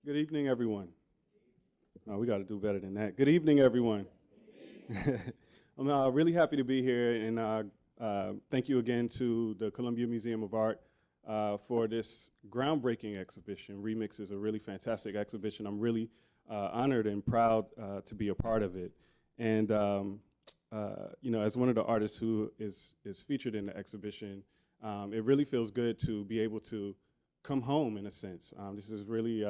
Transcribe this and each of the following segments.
Good evening, everyone. Oh, we got to do better than that. Good evening, everyone. I'm really happy to be here, and thank you again to the Columbia Museum of Art for this groundbreaking exhibition. Remix is a really fantastic exhibition. I'm really honored and proud to be a part of it. And as one of the artists who is featured in the exhibition, it really feels good to be able to come home in a sense. This is really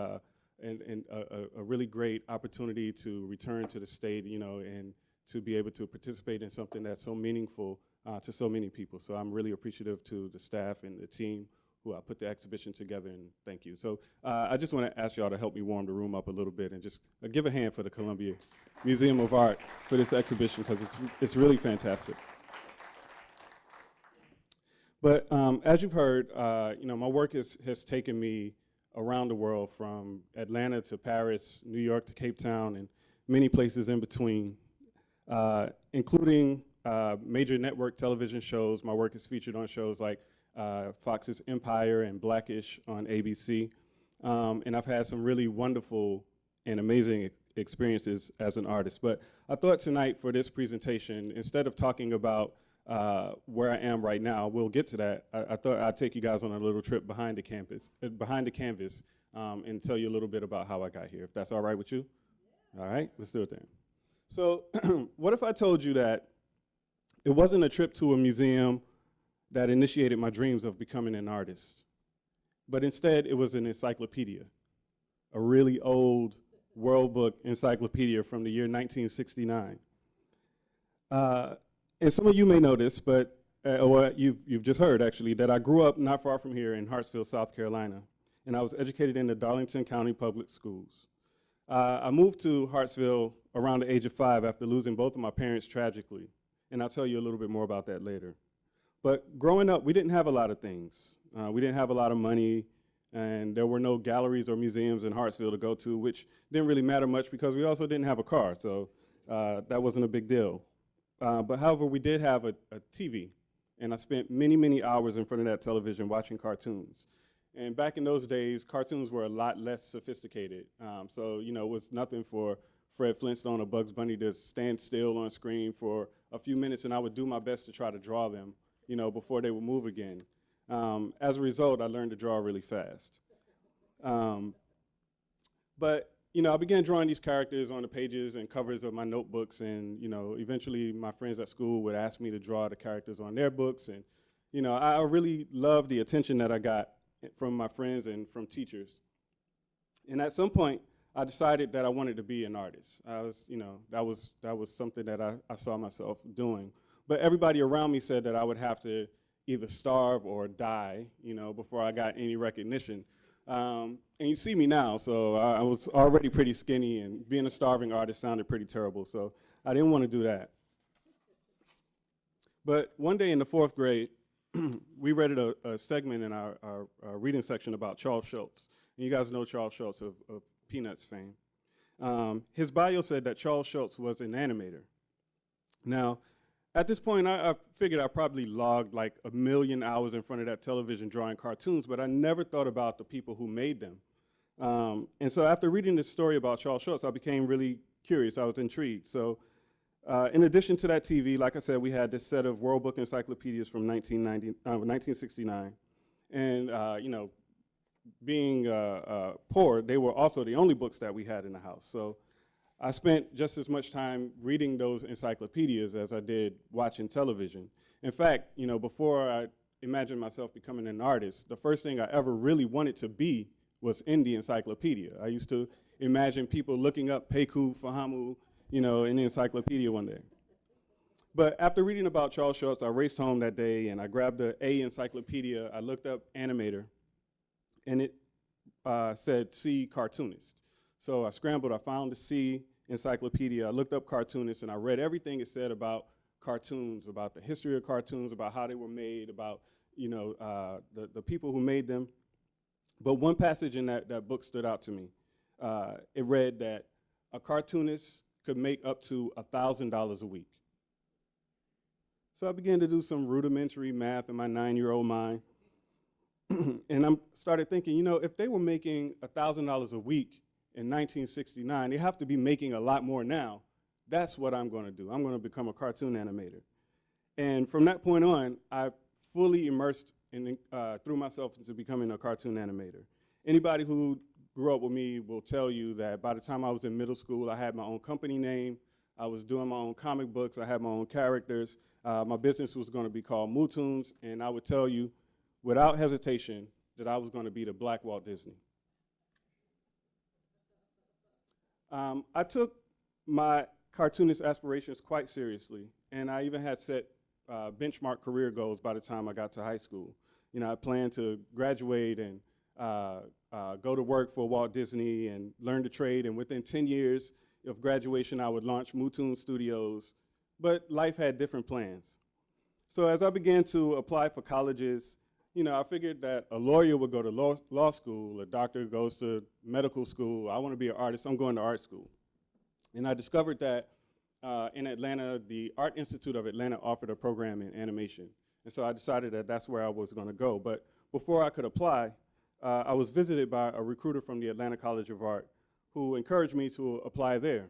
a really great opportunity to return to the state, and to be able to participate in something that's so meaningful to so many people. So I'm really appreciative to the staff and the team who put the exhibition together, and thank you. So I just want to ask y'all to help me warm the room up a little bit and just give a hand for the Columbia Museum of Art for this exhibition, because it's really fantastic. But as you've heard, my work has taken me around the world, from Atlanta to Paris, New York to Cape Town, and many places in between, including major network television shows. My work is featured on shows like Fox's Empire and Blackish on ABC. And I've had some really wonderful and amazing experiences as an artist. But I thought tonight for this presentation, instead of talking about where I am right now, we'll get to that. I thought I'd take you guys on a little trip behind the canvas, and tell you a little bit about how I got here, if that's all right with you. All right, let's do it then. So what if I told you that it wasn't a trip to a museum that initiated my dreams of becoming an artist, but instead it was an encyclopedia, a really old World Book encyclopedia from the year 1969. And some of you may know this, but or you've just heard, actually, that I grew up not far from here in Hartsville, South Carolina, and I was educated in the Darlington County Public Schools. I moved to Hartsville around the age of 5 after losing both of my parents tragically, and I'll tell you a little bit more about that later. But growing up, we didn't have a lot of things. We didn't have a lot of money, and there were no galleries or museums in Hartsville to go to, which didn't really matter much because we also didn't have a car, so that wasn't a big deal. But however, we did have a TV, and I spent many, many hours in front of that television watching cartoons. And back in those days, cartoons were a lot less sophisticated. So, it was nothing for Fred Flintstone or Bugs Bunny to stand still on screen for a few minutes, and I would do my best to try to draw them, before they would move again. As a result, I learned to draw really fast. But I began drawing these characters on the pages and covers of my notebooks, and eventually my friends at school would ask me to draw the characters on their books, and I really loved the attention that I got from my friends and from teachers. And at some point, I decided that I wanted to be an artist. That was something that I saw myself doing. But everybody around me said that I would have to either starve or die, before I got any recognition. And you see me now, so I was already pretty skinny, and being a starving artist sounded pretty terrible, so I didn't want to do that. But one day in the 4th grade, we read a segment in our reading section about Charles Schulz. And you guys know Charles Schulz of Peanuts fame. His bio said that Charles Schulz was an animator. Now, at this point, I figured I probably logged like 1 million hours in front of that television drawing cartoons, but I never thought about the people who made them. And so after reading this story about Charles Schulz, I became really curious. I was intrigued. So in addition to that TV, like I said, we had this set of World Book encyclopedias from 1969. And being poor, they were also the only books that we had in the house. So I spent just as much time reading those encyclopedias as I did watching television. In fact, before I imagined myself becoming an artist, the first thing I ever really wanted to be was in the encyclopedia. I used to imagine people looking up Pecou, Fahamu, in the encyclopedia one day. But after reading about Charles Schulz, I raced home that day and I grabbed the A encyclopedia. I looked up animator, and it said C cartoonist. So I scrambled, I found the C encyclopedia, I looked up cartoonist, and I read everything it said about cartoons, about the history of cartoons, about how they were made, about the people who made them. But one passage in that book stood out to me. It read that a cartoonist could make up to $1,000 a week. So I began to do some rudimentary math in my 9-year-old mind. And I started thinking, you know, if they were making $1,000 a week in 1969, they have to be making a lot more now. That's what I'm going to do. I'm going to become a cartoon animator. And from that point on, I fully immersed and threw myself into becoming a cartoon animator. Anybody who grew up with me will tell you that by the time I was in middle school, I had my own company name. I was doing my own comic books. I had my own characters. My business was going to be called Mootoons, and I would tell you without hesitation that I was going to be the Black Walt Disney. I took my cartoonist aspirations quite seriously, and I even had set benchmark career goals by the time I got to high school. You know, I planned to graduate and go to work for Walt Disney and learn the trade, and within 10 years of graduation, I would launch Mootoon Studios, but life had different plans. So as I began to apply for colleges, you know, I figured that a lawyer would go to law school, a doctor goes to medical school. I want to be an artist, I'm going to art school. And I discovered that in Atlanta, the Art Institute of Atlanta offered a program in animation. And so I decided that that's where I was going to go. But before I could apply, I was visited by a recruiter from the Atlanta College of Art who encouraged me to apply there.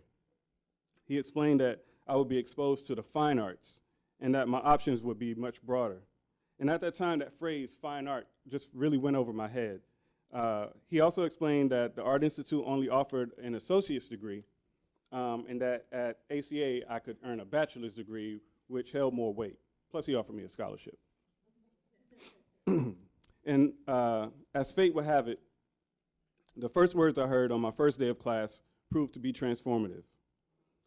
He explained that I would be exposed to the fine arts and that my options would be much broader. And at that time, that phrase, fine art, just really went over my head. He also explained that the Art Institute only offered an associate's degree, and that at ACA, I could earn a bachelor's degree, which held more weight. Plus, he offered me a scholarship. And as fate would have it, the first words I heard on my first day of class proved to be transformative.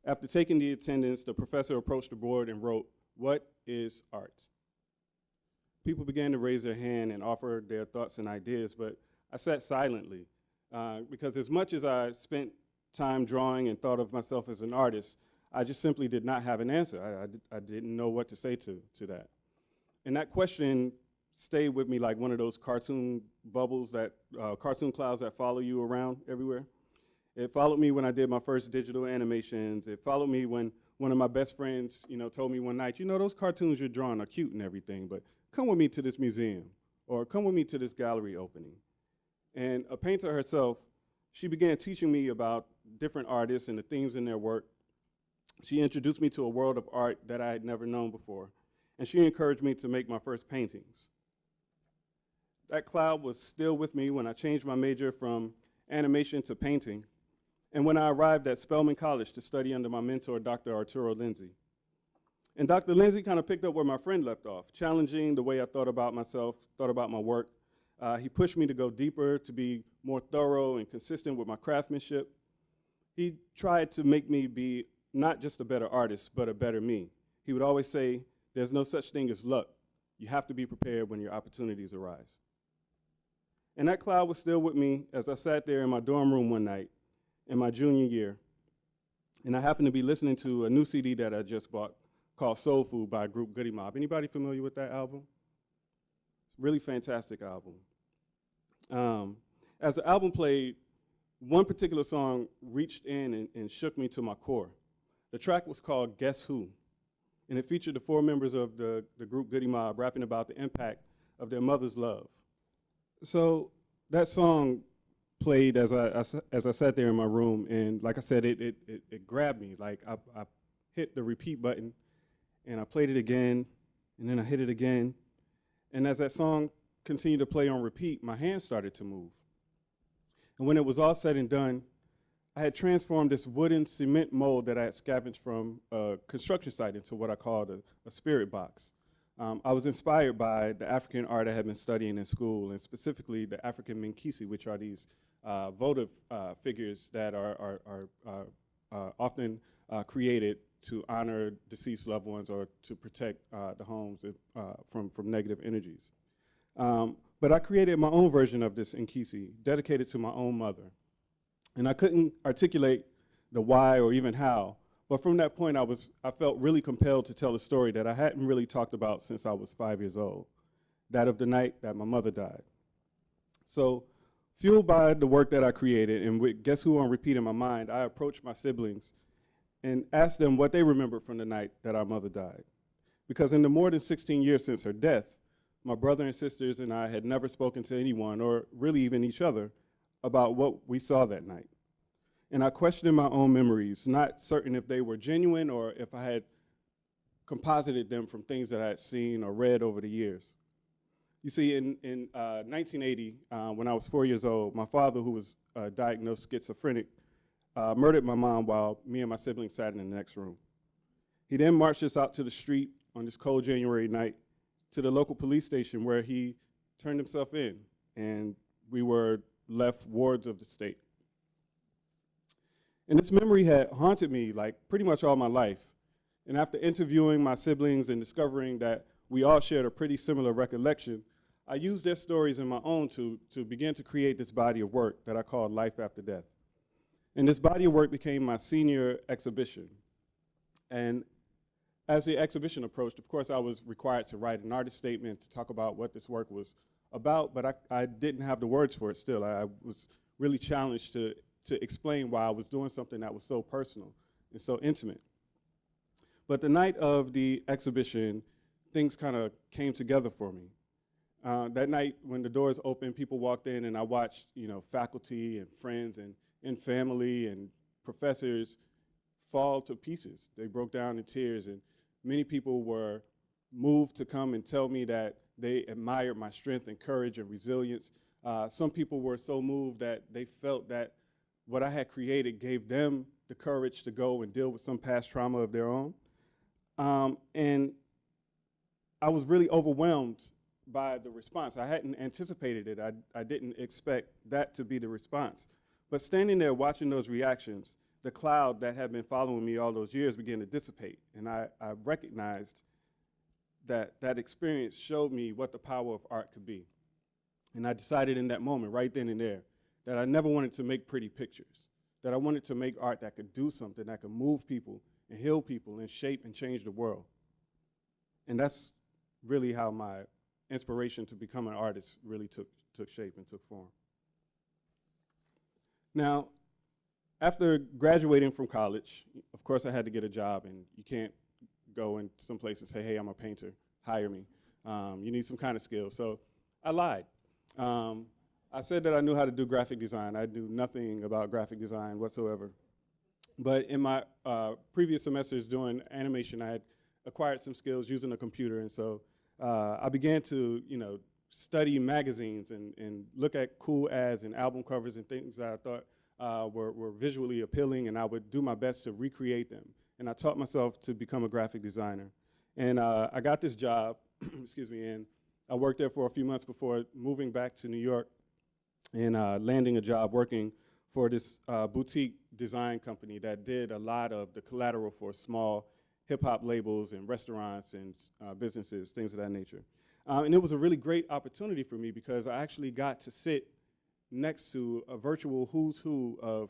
After taking the attendance, the professor approached the board and wrote, "What is art?" People began to raise their hand and offer their thoughts and ideas, but I sat silently because as much as I spent time drawing and thought of myself as an artist, I just simply did not have an answer. I didn't know what to say to that. And that question stayed with me like one of those cartoon bubbles that, cartoon clouds that follow you around everywhere. It followed me when I did my first digital animations. It followed me when one of my best friends, you know, told me one night, you know, those cartoons you're drawing are cute and everything, but come with me to this museum, or come with me to this gallery opening. And a painter herself, she began teaching me about different artists and the themes in their work. She introduced me to a world of art that I had never known before, and she encouraged me to make my first paintings. That cloud was still with me when I changed my major from animation to painting, and when I arrived at Spelman College to study under my mentor, Dr. Arturo Lindsay. And Dr. Lindsay kind of picked up where my friend left off, challenging the way I thought about myself, thought about my work. He pushed me to go deeper, to be more thorough and consistent with my craftsmanship. He tried to make me be not just a better artist, but a better me. He would always say, there's no such thing as luck. You have to be prepared when your opportunities arise. And that cloud was still with me as I sat there in my dorm room one night in my junior year. And I happened to be listening to a new CD that I just bought called Soul Food by group Goody Mob. Anybody familiar with that album? It's a really fantastic album. As the album played, one particular song reached in and shook me to my core. The track was called Guess Who? And it featured the 4 members of the group Goody Mob rapping about the impact of their mother's love. So that song played as I sat there in my room, and like I said, it grabbed me. Like I hit the repeat button, and I played it again, and then I hit it again. And as that song continued to play on repeat, my hands started to move. And when it was all said and done, I had transformed this wooden cement mold that I had scavenged from a construction site into what I called a spirit box. I was inspired by the African art I had been studying in school, and specifically the African Minkisi, which are these votive figures that are often created to honor deceased loved ones or to protect the homes from negative energies. But I created my own version of this Nkisi, dedicated to my own mother. And I couldn't articulate the why or even how, but from that point I felt really compelled to tell a story that I hadn't really talked about since I was 5 years old, that of the night that my mother died. So, fueled by the work that I created, and with Guess Who on repeat in my mind, I approached my siblings and asked them what they remembered from the night that our mother died. Because in the more than 16 years since her death, my brother and sisters and I had never spoken to anyone, or really even each other, about what we saw that night. And I questioned my own memories, not certain if they were genuine or if I had composited them from things that I had seen or read over the years. You see, in 1980, when I was 4 years old, my father, who was diagnosed schizophrenic, murdered my mom while me and my siblings sat in the next room. He then marched us out to the street on this cold January night to the local police station, where he turned himself in, and we were left wards of the state. And this memory had haunted me like pretty much all my life. And after interviewing my siblings and discovering that we all shared a pretty similar recollection, I used their stories and my own to begin to create this body of work that I called Life After Death. And this body of work became my senior exhibition. And as the exhibition approached, of course, I was required to write an artist statement to talk about what this work was about, but I didn't have the words for it still. I was really challenged to explain why I was doing something that was so personal and so intimate. But the night of the exhibition, things kind of came together for me. That night, when the doors opened, people walked in, and I watched, faculty and friends and family and professors fall to pieces. They broke down in tears, and many people were moved to come and tell me that they admired my strength and courage and resilience. Some people were so moved that they felt that what I had created gave them the courage to go and deal with some past trauma of their own. And I was really overwhelmed by the response. I hadn't anticipated it. I didn't expect that to be the response. But standing there watching those reactions, the cloud that had been following me all those years began to dissipate. And I recognized that that experience showed me what the power of art could be. And I decided in that moment, right then and there, that I never wanted to make pretty pictures, that I wanted to make art that could do something, that could move people and heal people and shape and change the world. And that's really how my inspiration to become an artist really took shape and took form. Now, after graduating from college, of course I had to get a job, and you can't go in some place and say, hey, I'm a painter, hire me. You need some kind of skill. So I lied. I said that I knew how to do graphic design. I knew nothing about graphic design whatsoever. But in my previous semesters doing animation, I had acquired some skills using a computer, and so I began to, study magazines and look at cool ads and album covers and things that I thought were visually appealing, and I would do my best to recreate them. And I taught myself to become a graphic designer. And I got this job, excuse me, and I worked there for a few months before moving back to New York and landing a job working for this boutique design company that did a lot of the collateral for small hip-hop labels and restaurants and businesses, things of that nature. And it was a really great opportunity for me because I actually got to sit next to a virtual who's who of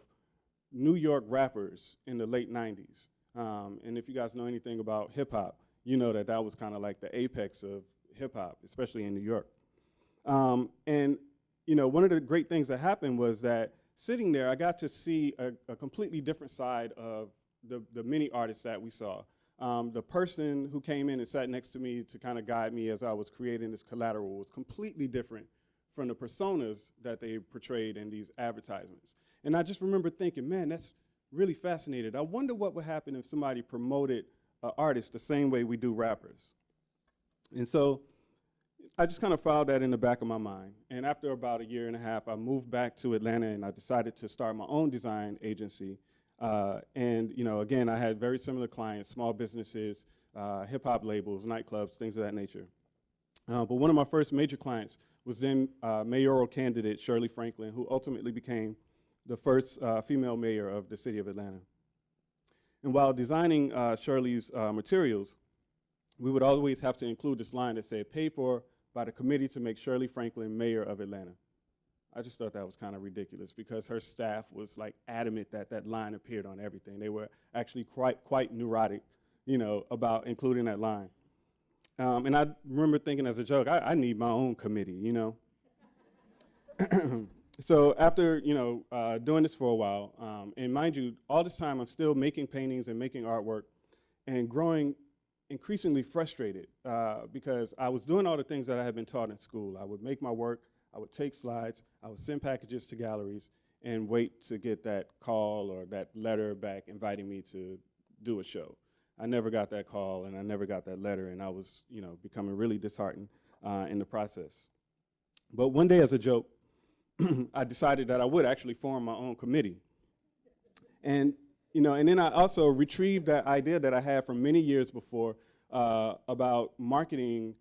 New York rappers in the late 90s. And if you guys know anything about hip-hop, you know that that was kind of like the apex of hip-hop, especially in New York. And one of the great things that happened was that sitting there, I got to see a completely different side of the many artists that we saw. The person who came in and sat next to me to kind of guide me as I was creating this collateral was completely different from the personas that they portrayed in these advertisements. And I just remember thinking, man, that's really fascinating. I wonder what would happen if somebody promoted an artist the same way we do rappers. And so I just kind of filed that in the back of my mind. And after about a year and a half, I moved back to Atlanta, and I decided to start my own design agency. And again, I had very similar clients, small businesses, hip-hop labels, nightclubs, things of that nature. But one of my first major clients was then mayoral candidate Shirley Franklin, who ultimately became the first female mayor of the city of Atlanta. And while designing Shirley's materials, we would always have to include this line that said, paid for by the committee to make Shirley Franklin mayor of Atlanta. I just thought that was kind of ridiculous because her staff was like adamant that that line appeared on everything. They were actually quite neurotic, about including that line. And I remember thinking as a joke, I need my own committee, So after, doing this for a while, and mind you, all this time I'm still making paintings and making artwork and growing increasingly frustrated because I was doing all the things that I had been taught in school. I would make my work, I would take slides, I would send packages to galleries, and wait to get that call or that letter back inviting me to do a show. I never got that call, and I never got that letter, and I was, becoming really disheartened in the process. But one day, as a joke, I decided that I would actually form my own committee. And then I also retrieved that idea that I had from many years before about marketing,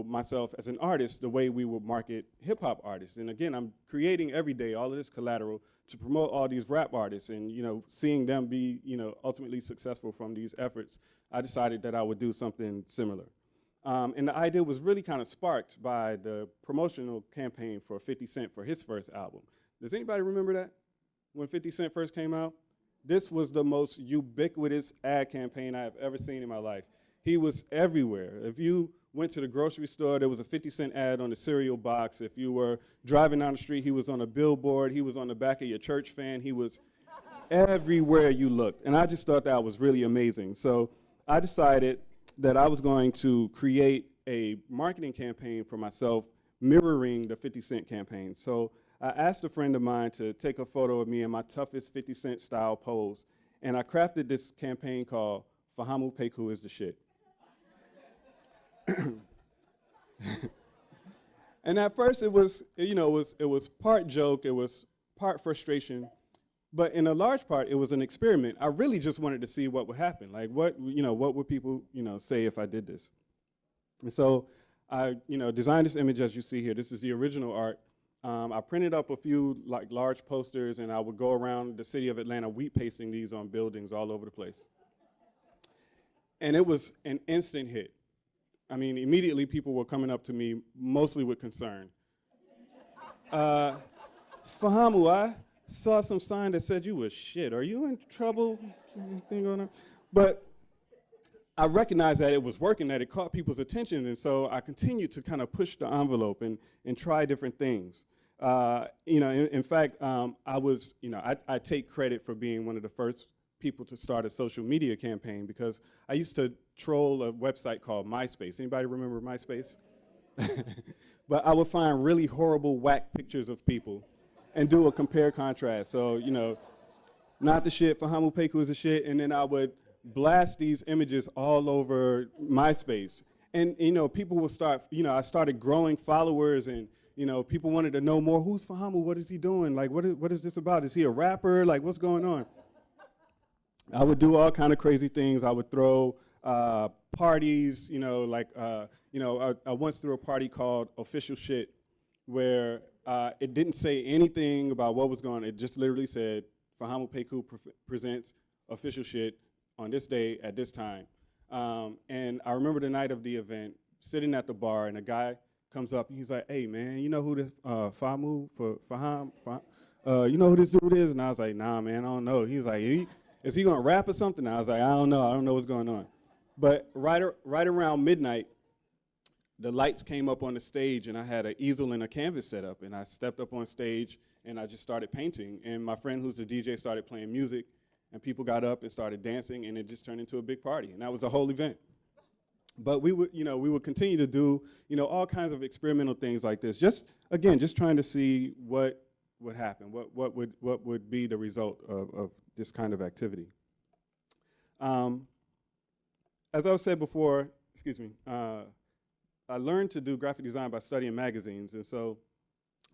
myself as an artist the way we would market hip-hop artists. And again, I'm creating every day all of this collateral to promote all these rap artists and, seeing them be, ultimately successful from these efforts. I decided that I would do something similar. And the idea was really kind of sparked by the promotional campaign for 50 Cent for his first album. Does anybody remember that, when 50 Cent first came out? This was the most ubiquitous ad campaign I have ever seen in my life. He was everywhere. If you went to the grocery store, there was a 50 Cent ad on the cereal box. If you were driving down the street, he was on a billboard. He was on the back of your church fan. He was everywhere you looked. And I just thought that was really amazing. So I decided that I was going to create a marketing campaign for myself mirroring the 50 Cent campaign. So I asked a friend of mine to take a photo of me in my toughest 50 Cent style pose. And I crafted this campaign called Fahamu Pecou is the shit. And at first it was, it was part joke, it was part frustration, but in a large part it was an experiment. I really just wanted to see what would happen. Like what would people, say if I did this? And so I, designed this image as you see here. This is the original art. I printed up a few large posters, and I would go around the city of Atlanta wheat pasting these on buildings all over the place. And it was an instant hit. I mean, immediately people were coming up to me, mostly with concern. Fahamu, I saw some sign that said you was shit. Are you in trouble? Anything going on? But I recognized that it was working, that it caught people's attention, and so I continued to kind of push the envelope and try different things. In fact, I take credit for being one of the first people to start a social media campaign because I used to troll a website called MySpace. Anybody remember MySpace? But I would find really horrible, whack pictures of people and do a compare contrast. So, not the shit, Fahamu Pecou is the shit, and then I would blast these images all over MySpace. And, people would start, I started growing followers, and, people wanted to know more. Who's Fahamu? What is he doing? Like, what is this about? Is he a rapper? Like, what's going on? I would do all kind of crazy things. I would throw parties, I once threw a party called Official Shit, where it didn't say anything about what was going on. It just literally said, Fahamu Pecou presents Official Shit on this day at this time. And I remember the night of the event, sitting at the bar, and a guy comes up, and he's like, hey, man, you know who this Faham, you know who this dude is? And I was like, nah, man, I don't know. He's like, is he going to rap or something? And I was like, I don't know what's going on. But right around midnight, the lights came up on the stage, and I had an easel and a canvas set up, and I stepped up on stage, and I just started painting. And my friend who's the DJ started playing music, and people got up and started dancing, and it just turned into a big party, and that was the whole event. But we would continue to do, all kinds of experimental things like this. Just trying to see what would happen, what would be the result of this kind of activity. As I said before, I learned to do graphic design by studying magazines, and so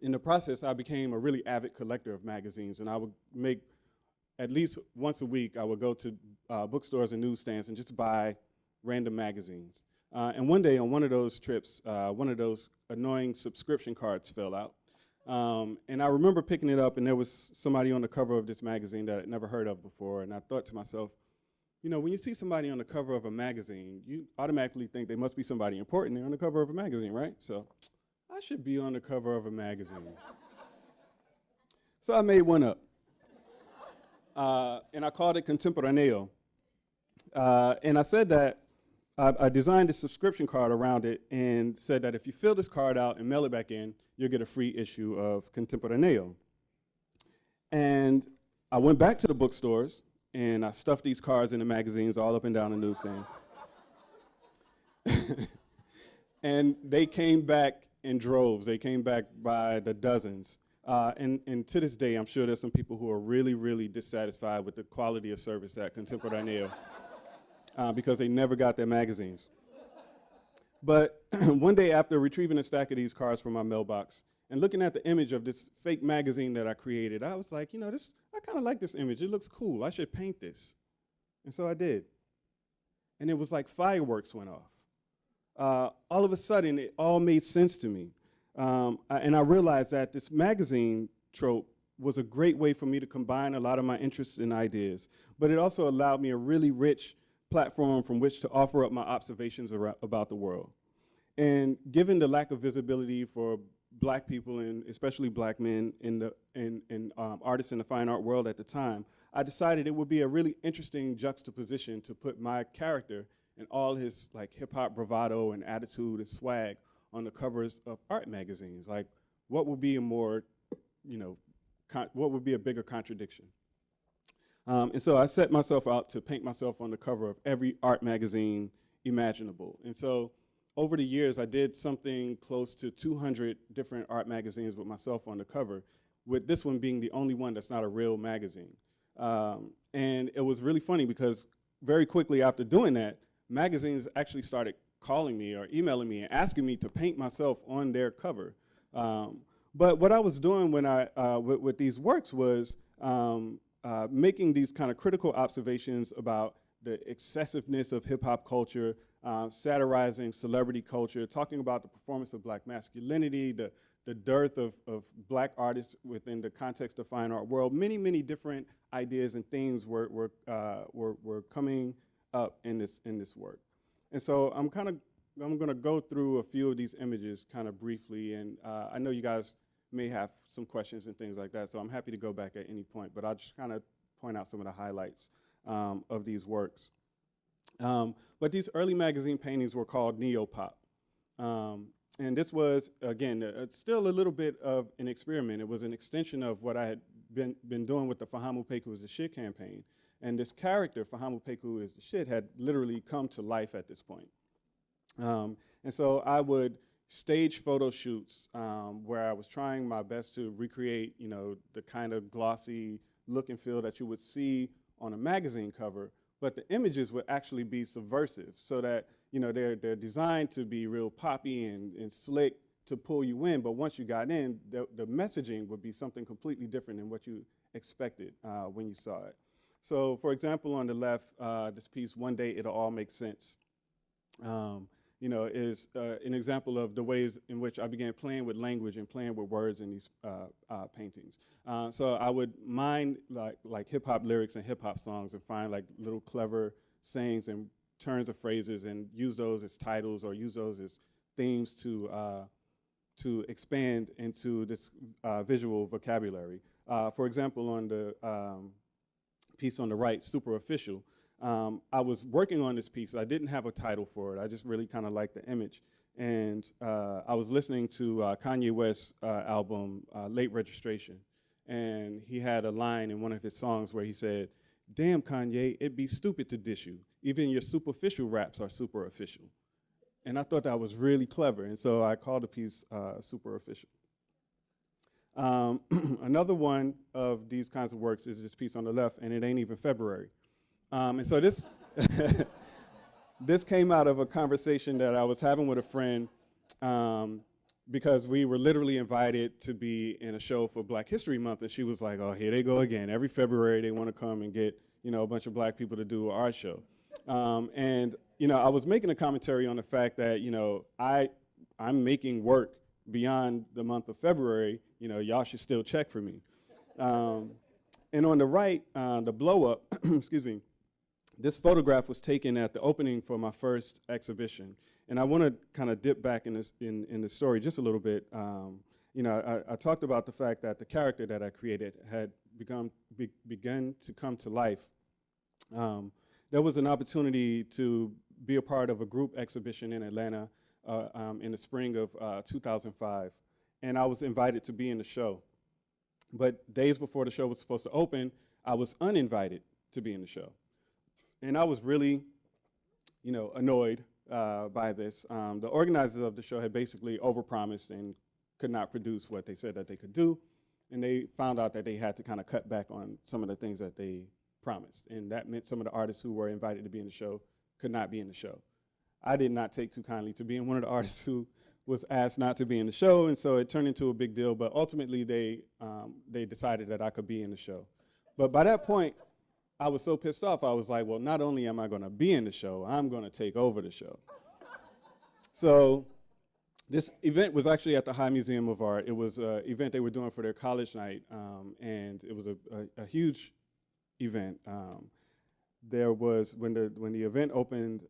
in the process, I became a really avid collector of magazines, and I would make, at least once a week, I would go to bookstores and newsstands and just buy random magazines. And one day on one of those trips, one of those annoying subscription cards fell out. And I remember picking it up, and there was somebody on the cover of this magazine that I'd never heard of before, and I thought to myself, when you see somebody on the cover of a magazine, you automatically think they must be somebody important. They're on the cover of a magazine, right? So I should be on the cover of a magazine. So I made one up. And I called it Contemporaneo. And I said that I designed a subscription card around it and said that if you fill this card out and mail it back in, you'll get a free issue of Contemporaneo. And I went back to the bookstores, and I stuffed these cards in the magazines all up and down the newsstand. And they came back in droves. They came back by the dozens. And to this day, I'm sure there's some people who are really, really dissatisfied with the quality of service at Contemporaneo because they never got their magazines. But one day after retrieving a stack of these cards from my mailbox and looking at the image of this fake magazine that I created, I was like, I kind of like this image. It looks cool. I should paint this. And so I did. And it was like fireworks went off. All of a sudden, it all made sense to me. And I realized that this magazine trope was a great way for me to combine a lot of my interests and ideas. But it also allowed me a really rich platform from which to offer up my observations about the world. And given the lack of visibility for Black people, and especially Black men in artists in the fine art world at the time, I decided it would be a really interesting juxtaposition to put my character and all his like hip hop bravado and attitude and swag on the covers of art magazines. Like, what would be a more, what would be a bigger contradiction? And so I set myself out to paint myself on the cover of every art magazine imaginable. And so over the years, I did something close to 200 different art magazines with myself on the cover, with this one being the only one that's not a real magazine. And it was really funny because very quickly after doing that, magazines actually started calling me or emailing me and asking me to paint myself on their cover. But what I was doing when with these works was making these kind of critical observations about the excessiveness of hip hop culture, satirizing celebrity culture, talking about the performance of Black masculinity, the dearth of Black artists within the context of fine art world. Many, many different ideas and themes were coming up in this work. And so I'm going to go through a few of these images kind of briefly, and I know you guys may have some questions and things like that, so I'm happy to go back at any point, but I'll just kind of point out some of the highlights of these works. But these early magazine paintings were called NeoPop. And this was, again, still a little bit of an experiment. It was an extension of what I had been doing with the Fahamu Pecou is the shit campaign. And this character, Fahamu Pecou is the shit, had literally come to life at this point. And so I would stage photo shoots where I was trying my best to recreate, the kind of glossy look and feel that you would see on a magazine cover, but the images would actually be subversive so that, they're designed to be real poppy and slick to pull you in, but once you got in, the messaging would be something completely different than what you expected when you saw it. So, for example, on the left, this piece, One Day It'll All Make Sense, is an example of the ways in which I began playing with language and playing with words in these paintings. So I would mine like hip hop lyrics and hip hop songs and find like little clever sayings and turns of phrases and use those as titles or use those as themes to expand into this visual vocabulary. For example, on the piece on the right, Super Official, I was working on this piece. I didn't have a title for it. I just really kind of liked the image. And I was listening to Kanye West's album, Late Registration. And he had a line in one of his songs where he said, "Damn, Kanye, it'd be stupid to dish you. Even your superficial raps are super official." And I thought that was really clever. And so I called the piece Super Official. Another one of these kinds of works is this piece on the left, and it ain't even February. And so this, this came out of a conversation that I was having with a friend because we were literally invited to be in a show for Black History Month, and she was like, "Oh, here they go again. Every February they want to come and get, a bunch of Black people to do an art show." And, I was making a commentary on the fact that, I'm making work beyond the month of February. Y'all should still check for me. And on the right, the blow up, excuse me, this photograph was taken at the opening for my first exhibition. And I want to kind of dip back in the story just a little bit. I talked about the fact that the character that I created had begun to come to life. There was an opportunity to be a part of a group exhibition in Atlanta in the spring of 2005. And I was invited to be in the show. But days before the show was supposed to open, I was uninvited to be in the show. And I was really, annoyed by this. The organizers of the show had basically overpromised and could not produce what they said that they could do, and they found out that they had to kind of cut back on some of the things that they promised, and that meant some of the artists who were invited to be in the show could not be in the show. I did not take too kindly to being one of the artists who was asked not to be in the show, and so it turned into a big deal, but ultimately they decided that I could be in the show. But by that point, I was so pissed off, I was like, well, not only am I gonna be in the show, I'm gonna take over the show. So this event was actually at the High Museum of Art. It was an event they were doing for their college night, and it was a huge event. There was, when the event opened,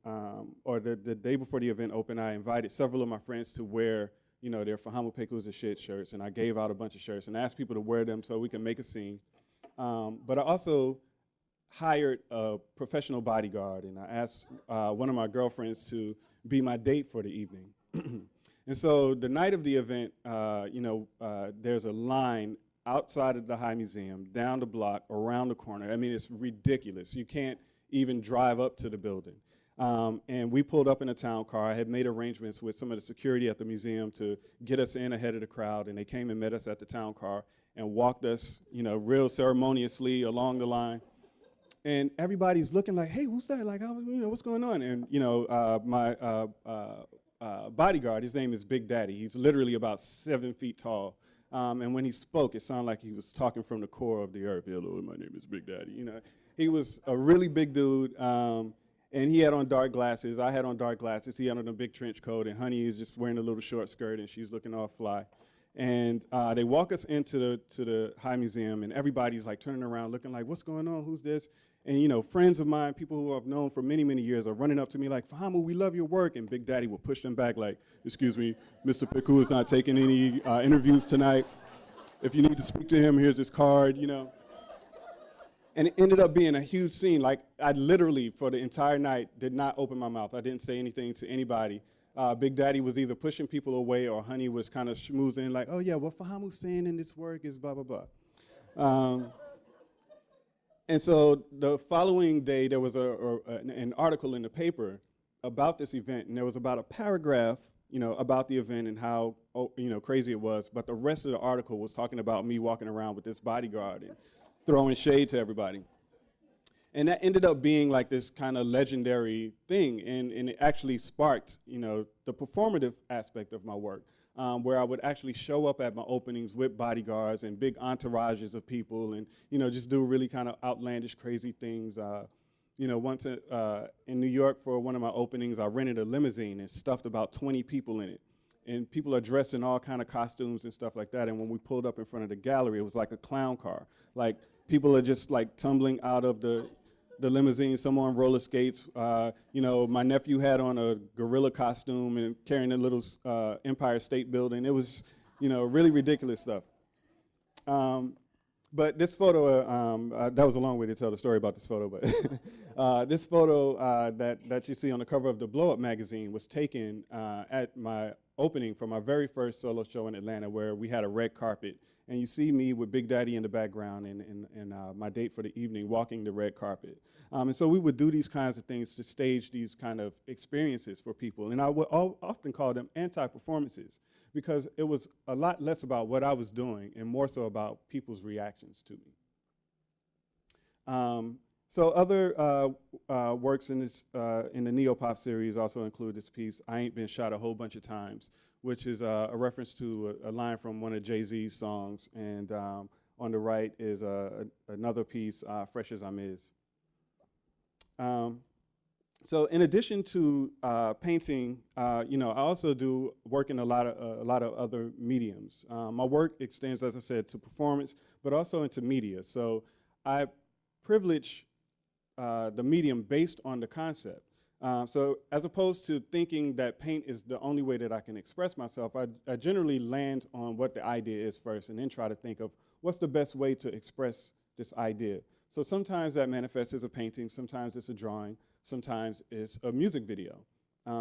or the day before the event opened, I invited several of my friends to wear, you know, their Fahamu Pecou's and shit shirts, and I gave out a bunch of shirts and asked people to wear them so we can make a scene. But I also hired a professional bodyguard, and I asked one of my girlfriends to be my date for the evening. And so the night of the event, there's a line outside of the High Museum, down the block, around the corner. I mean, it's ridiculous. You can't even drive up to the building. And we pulled up in a town car. I had made arrangements with some of the security at the museum to get us in ahead of the crowd, and they came and met us at the town car and walked us, you know, real ceremoniously along the line. And everybody's looking like, hey, who's that? Like, what's going on? And, my bodyguard, his name is Big Daddy. He's literally about 7 feet tall. And when he spoke, it sounded like he was talking from the core of the earth. Hello, my name is Big Daddy. You know, he was a really big dude, and he had on dark glasses. I had on dark glasses. He had on a big trench coat, and Honey is just wearing a little short skirt, and she's looking all fly. And they walk us into the High Museum, and everybody's like turning around, looking like, what's going on? Who's this? And, you know, friends of mine, people who I've known for many, many years are running up to me like, Fahamu, we love your work. And Big Daddy will push them back like, excuse me, Mr. Pecou is not taking any interviews tonight. If you need to speak to him, here's his card, you know. And it ended up being a huge scene. Like, I literally, for the entire night, did not open my mouth. I didn't say anything to anybody. Big Daddy was either pushing people away or Honey was kind of schmoozing like, oh yeah, what Fahamu's saying in this work is blah, blah, blah. And so the following day, there was an article in the paper about this event, and there was about a paragraph, you know, about the event and how, crazy it was. But the rest of the article was talking about me walking around with this bodyguard and throwing shade to everybody. And that ended up being like this kind of legendary thing, and it actually sparked, you know, the performative aspect of my work. Where I would actually show up at my openings with bodyguards and big entourages of people and, you know, just do really kind of outlandish, crazy things. Once in New York for one of my openings, I rented a limousine and stuffed about 20 people in it. And people are dressed in all kind of costumes and stuff like that. And when we pulled up in front of the gallery, it was like a clown car. Like, people are just like tumbling out of the limousine, some on roller skates. My nephew had on a gorilla costume and carrying a little Empire State Building. It was, really ridiculous stuff. But this photo, that was a long way to tell the story about this photo, but this photo that you see on the cover of the Blow Up magazine was taken at my opening for my very first solo show in Atlanta, where we had a red carpet. And you see me with Big Daddy in the background and my date for the evening walking the red carpet. And so we would do these kinds of things to stage these kind of experiences for people. And I would often call them anti-performances, because it was a lot less about what I was doing and more so about people's reactions to me. So other works in the NeoPop series also include this piece, I Ain't Been Shot a Whole Bunch of Times, which is a reference to a line from one of Jay-Z's songs. And on the right is another piece, Fresh as I'm Is. So in addition to painting, I also do work in a lot of other mediums. My work extends, as I said, to performance, but also into media. So I privilege the medium based on the concept. So as opposed to thinking that paint is the only way that I can express myself, I generally land on what the idea is first and then try to think of what's the best way to express this idea. So sometimes that manifests as a painting, sometimes it's a drawing, sometimes it's a music video,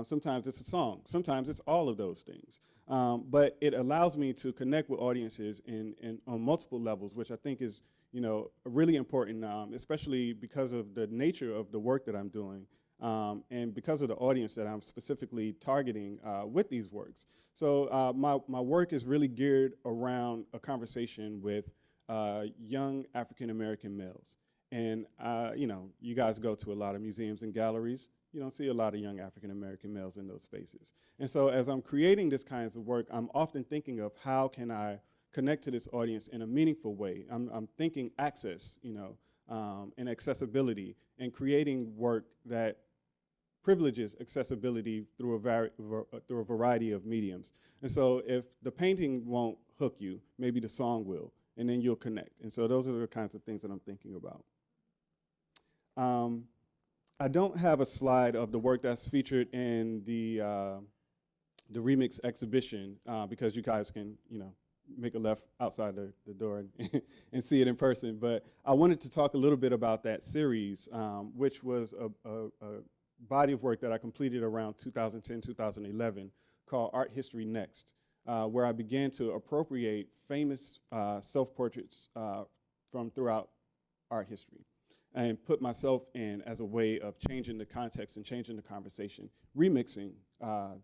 sometimes it's a song, sometimes it's all of those things. But it allows me to connect with audiences on multiple levels, which I think is really important, especially because of the nature of the work that I'm doing. and because of the audience that I'm specifically targeting with these works. So my work is really geared around a conversation with young African-American males. And, you guys go to a lot of museums and galleries. You don't see a lot of young African-American males in those spaces. And so as I'm creating this kinds of work, I'm often thinking of how can I connect to this audience in a meaningful way. I'm thinking access, and accessibility, and creating work that privileges accessibility through a variety of mediums. And so if the painting won't hook you, maybe the song will, and then you'll connect. And so those are the kinds of things that I'm thinking about. I don't have a slide of the work that's featured in the Remix exhibition because you guys can, make a left outside the door and see it in person. But I wanted to talk a little bit about that series, which was a body of work that I completed around 2010, 2011 called Art History Next, where I began to appropriate famous self-portraits from throughout art history and put myself in as a way of changing the context and changing the conversation, remixing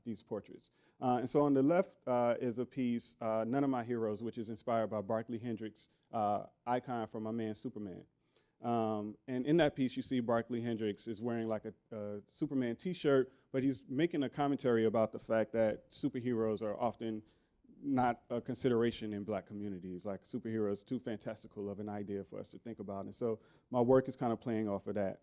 these portraits. And so on the left is a piece, None of My Heroes, which is inspired by Barkley Hendricks' icon from My Man Superman. And in that piece, you see Barkley Hendricks is wearing like a Superman t-shirt, but he's making a commentary about the fact that superheroes are often not a consideration in black communities. Like superheroes, too fantastical of an idea for us to think about. And so my work is kind of playing off of that.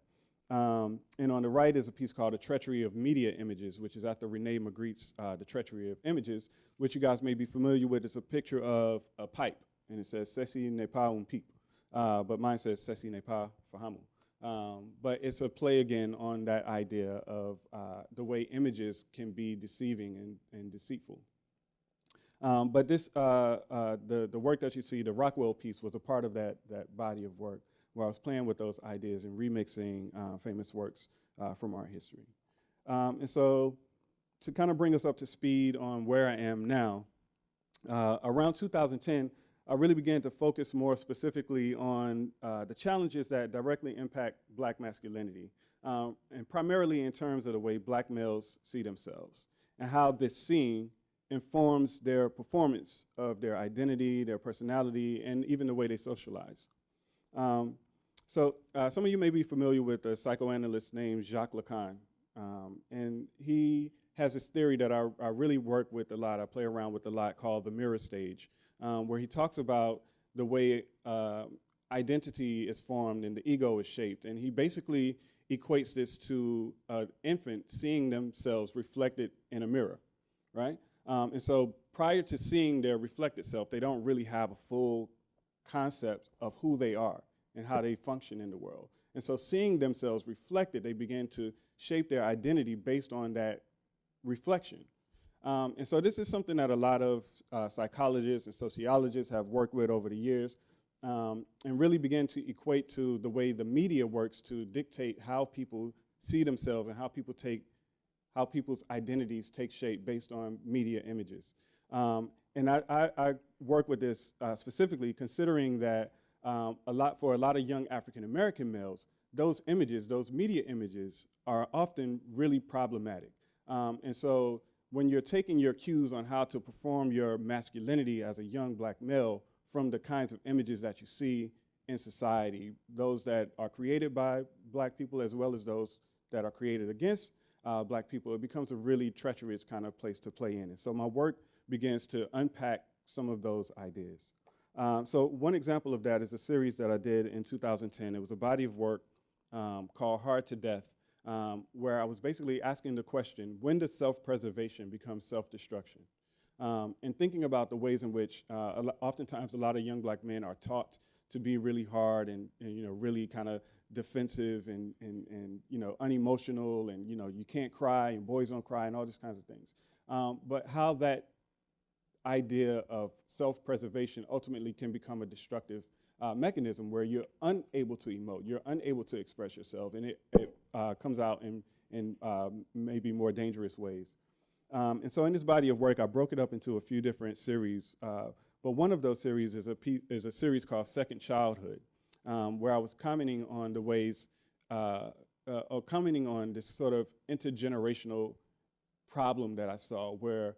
And on the right is a piece called The Treachery of Media Images, which is after Rene Magritte's The Treachery of Images, which you guys may be familiar with. It's a picture of a pipe, and it says, Ceci n'est pas un pipe. But mine says, Ceci n'est pas Fahamu. But it's a play again on that idea of the way images can be deceiving and deceitful. But this, the work that you see, the Rockwell piece, was a part of that body of work where I was playing with those ideas and remixing famous works from art history. And so to kind of bring us up to speed on where I am now, around 2010, I really began to focus more specifically on the challenges that directly impact black masculinity, and primarily in terms of the way black males see themselves and how this seeing informs their performance of their identity, their personality, and even the way they socialize. So some of you may be familiar with a psychoanalyst named Jacques Lacan, and he has this theory that I really work with a lot, I play around with a lot, called the mirror stage, where he talks about the way identity is formed and the ego is shaped. And he basically equates this to an infant seeing themselves reflected in a mirror, right? And so prior to seeing their reflected self, they don't really have a full concept of who they are and how they function in the world. And so seeing themselves reflected, they begin to shape their identity based on that reflection. And so this is something that a lot of psychologists and sociologists have worked with over the years, and really begin to equate to the way the media works to dictate how people see themselves and how people's identities take shape based on media images. And I work with this specifically considering that for a lot of young African-American males, those images, those media images, are often really problematic. And so when you're taking your cues on how to perform your masculinity as a young black male from the kinds of images that you see in society, those that are created by black people as well as those that are created against black people, it becomes a really treacherous kind of place to play in. And so my work begins to unpack some of those ideas. So one example of that is a series that I did in 2010. It was a body of work called Hard to Death, where I was basically asking the question, when does self-preservation become self-destruction? And thinking about the ways in which oftentimes a lot of young black men are taught to be really hard and really kind of defensive and unemotional, and you can't cry and boys don't cry and all these kinds of things. But how that idea of self-preservation ultimately can become a destructive mechanism where you're unable to emote, you're unable to express yourself, and it comes out in maybe more dangerous ways. And so in this body of work, I broke it up into a few different series, but one of those series is a series called Second Childhood, where I was commenting on the ways or commenting on this sort of intergenerational problem that I saw, where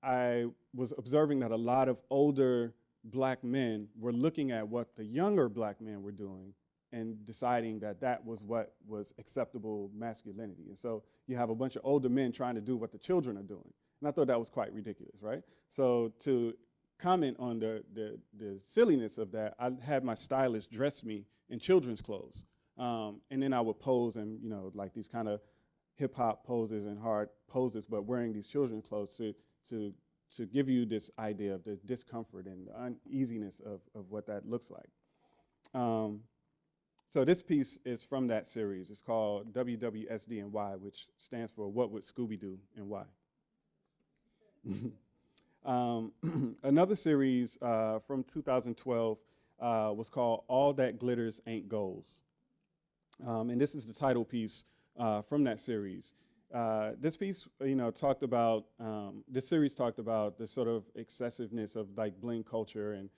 I was observing that a lot of older black men were looking at what the younger black men were doing and deciding that that was what was acceptable masculinity. And so you have a bunch of older men trying to do what the children are doing. And I thought that was quite ridiculous, right? So to comment on the silliness of that, I had my stylist dress me in children's clothes. And then I would pose in, like these kind of hip hop poses and hard poses, but wearing these children's clothes to give you this idea of the discomfort and the uneasiness of what that looks like. So this piece is from that series. It's called WWSD and Why, which stands for What Would Scooby Do and Why. Another series from 2012 was called All That Glitters Ain't Goals. And this is the title piece from that series. This piece, talked about, this series talked about the sort of excessiveness of like bling culture and,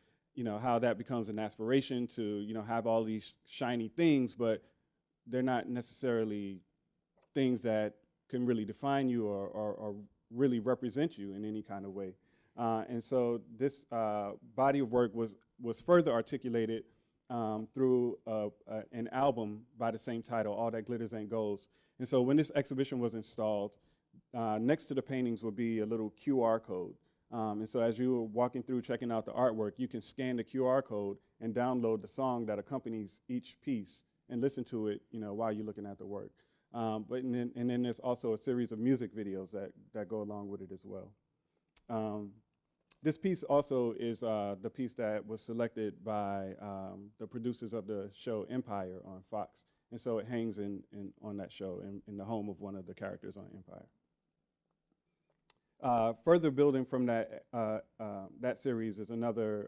how that becomes an aspiration to, have all these shiny things, but they're not necessarily things that can really define you or really represent you in any kind of way. And so this body of work was further articulated through an album by the same title, All That Glitters Ain't Goals. And so when this exhibition was installed, next to the paintings would be a little QR code. And so as you were walking through, checking out the artwork, you can scan the QR code and download the song that accompanies each piece and listen to it, while you're looking at the work. And then there's also a series of music videos that go along with it as well. This piece also is the piece that was selected by the producers of the show Empire on Fox. And so it hangs on that show in the home of one of the characters on Empire. Further building from that series is another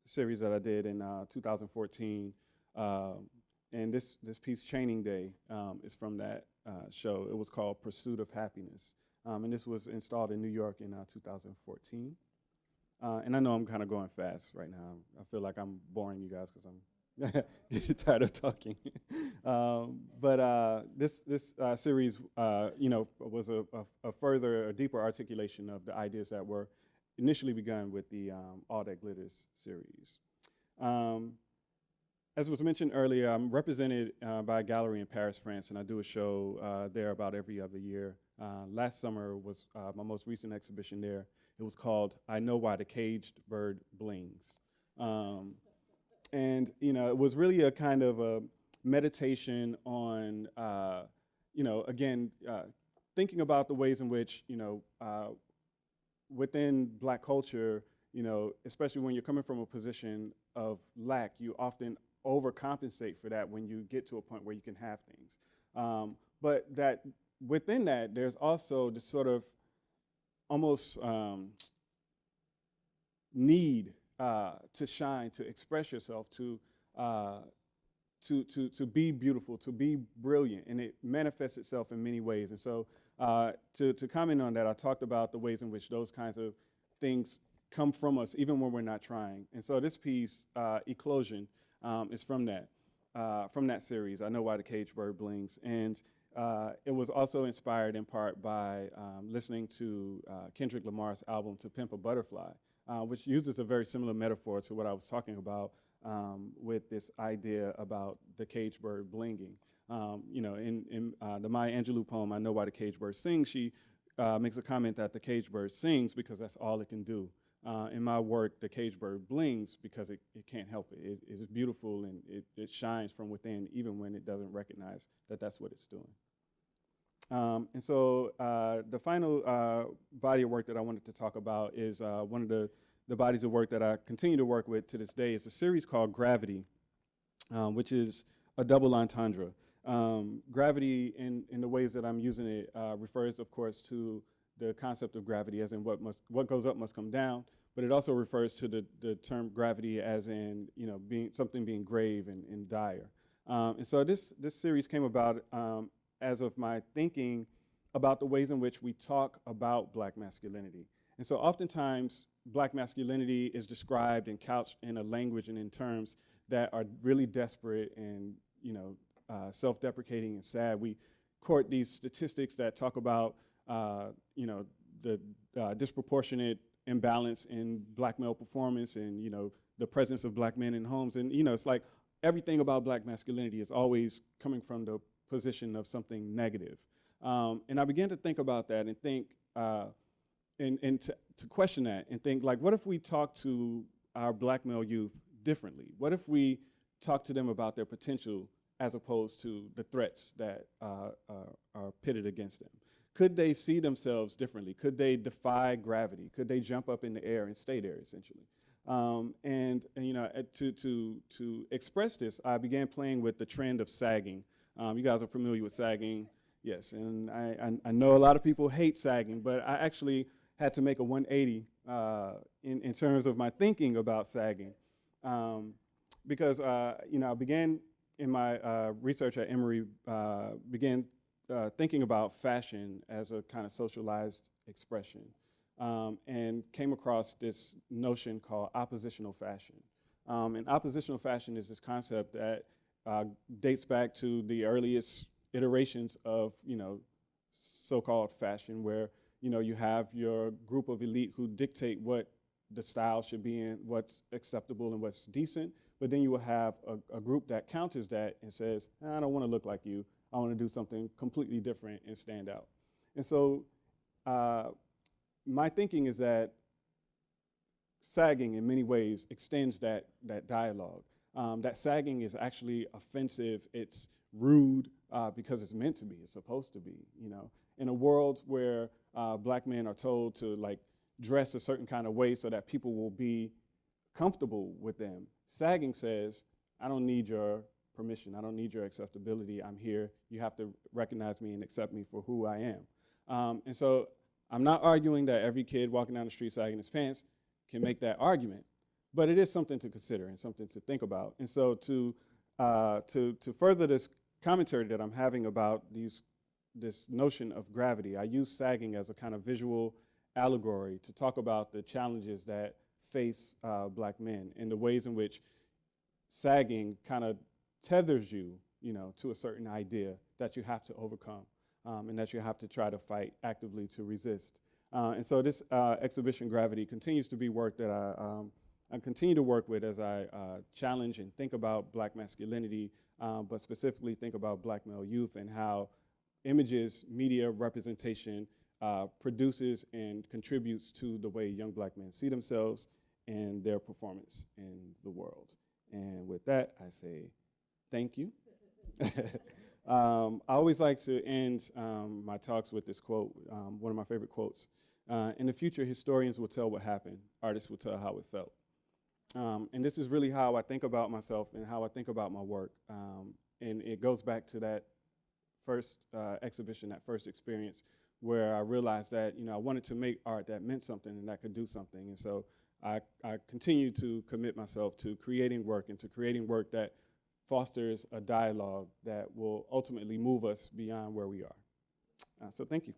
series that I did in 2014. And this piece, Chaining Day, is from that show. It was called Pursuit of Happiness. And this was installed in New York in 2014. And I know I'm kind of going fast right now. I feel like I'm boring you guys because I'm getting tired of talking. But this series, was a deeper articulation of the ideas that were initially begun with the All That Glitters series. As was mentioned earlier, I'm represented by a gallery in Paris, France, and I do a show there about every other year. Last summer was my most recent exhibition there. It was called I Know Why the Caged Bird Blings. And, it was really a kind of a meditation on, again, thinking about the ways in which, within Black culture, especially when you're coming from a position of lack, you often overcompensate for that when you get to a point where you can have things. But that within that, there's also this sort of almost need to shine, to express yourself, to be beautiful, to be brilliant, and it manifests itself in many ways. And so to comment on that, I talked about the ways in which those kinds of things come from us, even when we're not trying. And so this piece, Eclosion, is from that series, I Know Why the Caged Bird Blings. And it was also inspired in part by listening to Kendrick Lamar's album To Pimp a Butterfly, which uses a very similar metaphor to what I was talking about with this idea about the caged bird blinging. In the Maya Angelou poem, I Know Why the Caged Bird Sings, she makes a comment that the caged bird sings because that's all it can do. In my work, the caged bird blings because it can't help it. It is beautiful and it shines from within even when it doesn't recognize that that's what it's doing. And so the final body of work that I wanted to talk about is one of the bodies of work that I continue to work with to this day. It's a series called Gravity, which is a double entendre. Gravity, in the ways that I'm using it, refers, of course, to the concept of gravity as in what goes up must come down, but it also refers to the term gravity as in being grave and dire. And so this series came about as of my thinking about the ways in which we talk about Black masculinity. And so oftentimes, Black masculinity is described and couched in a language and in terms that are really desperate and, self-deprecating and sad. We court these statistics that talk about, the disproportionate imbalance in black male performance and, the presence of black men in homes. And, it's like everything about black masculinity is always coming from the position of something negative. And I began to think about that and think, and to question that and think, like, what if we talk to our black male youth differently? What if we talk to them about their potential as opposed to the threats that are pitted against them? Could they see themselves differently? Could they defy gravity? Could they jump up in the air and stay there, essentially? To express this, I began playing with the trend of sagging. You guys are familiar with sagging, yes, and I know a lot of people hate sagging, but I actually had to make a 180 in terms of my thinking about sagging, because I began in my research at Emory, began thinking about fashion as a kind of socialized expression, and came across this notion called oppositional fashion. And oppositional fashion is this concept that dates back to the earliest iterations of, so-called fashion, where, you have your group of elite who dictate what the style should be and what's acceptable and what's decent, but then you will have a group that counters that and says, I don't want to look like you. I want to do something completely different and stand out. And so my thinking is that sagging in many ways extends that dialogue. That sagging is actually offensive, it's rude because it's meant to be, it's supposed to be, In a world where black men are told to dress a certain kind of way so that people will be comfortable with them, sagging says, I don't need your permission, I don't need your acceptability, I'm here, you have to recognize me and accept me for who I am. And so I'm not arguing that every kid walking down the street sagging his pants can make that argument, but it is something to consider and something to think about. And so to further this commentary that I'm having about this notion of gravity, I use sagging as a kind of visual allegory to talk about the challenges that face black men and the ways in which sagging kind of tethers you, to a certain idea that you have to overcome and that you have to try to fight actively to resist. And so this exhibition, Gravity, continues to be work that I continue to work with as I challenge and think about black masculinity, but specifically think about black male youth and how images, media representation produces and contributes to the way young black men see themselves and their performance in the world. And with that, I say thank you. I always like to end my talks with this quote, one of my favorite quotes. In the future, historians will tell what happened. Artists will tell how it felt. And this is really how I think about myself and how I think about my work. And it goes back to that first exhibition, that first experience, where I realized that I wanted to make art that meant something and that could do something. And so I continue to commit myself to creating work and to creating work that fosters a dialogue that will ultimately move us beyond where we are. So thank you.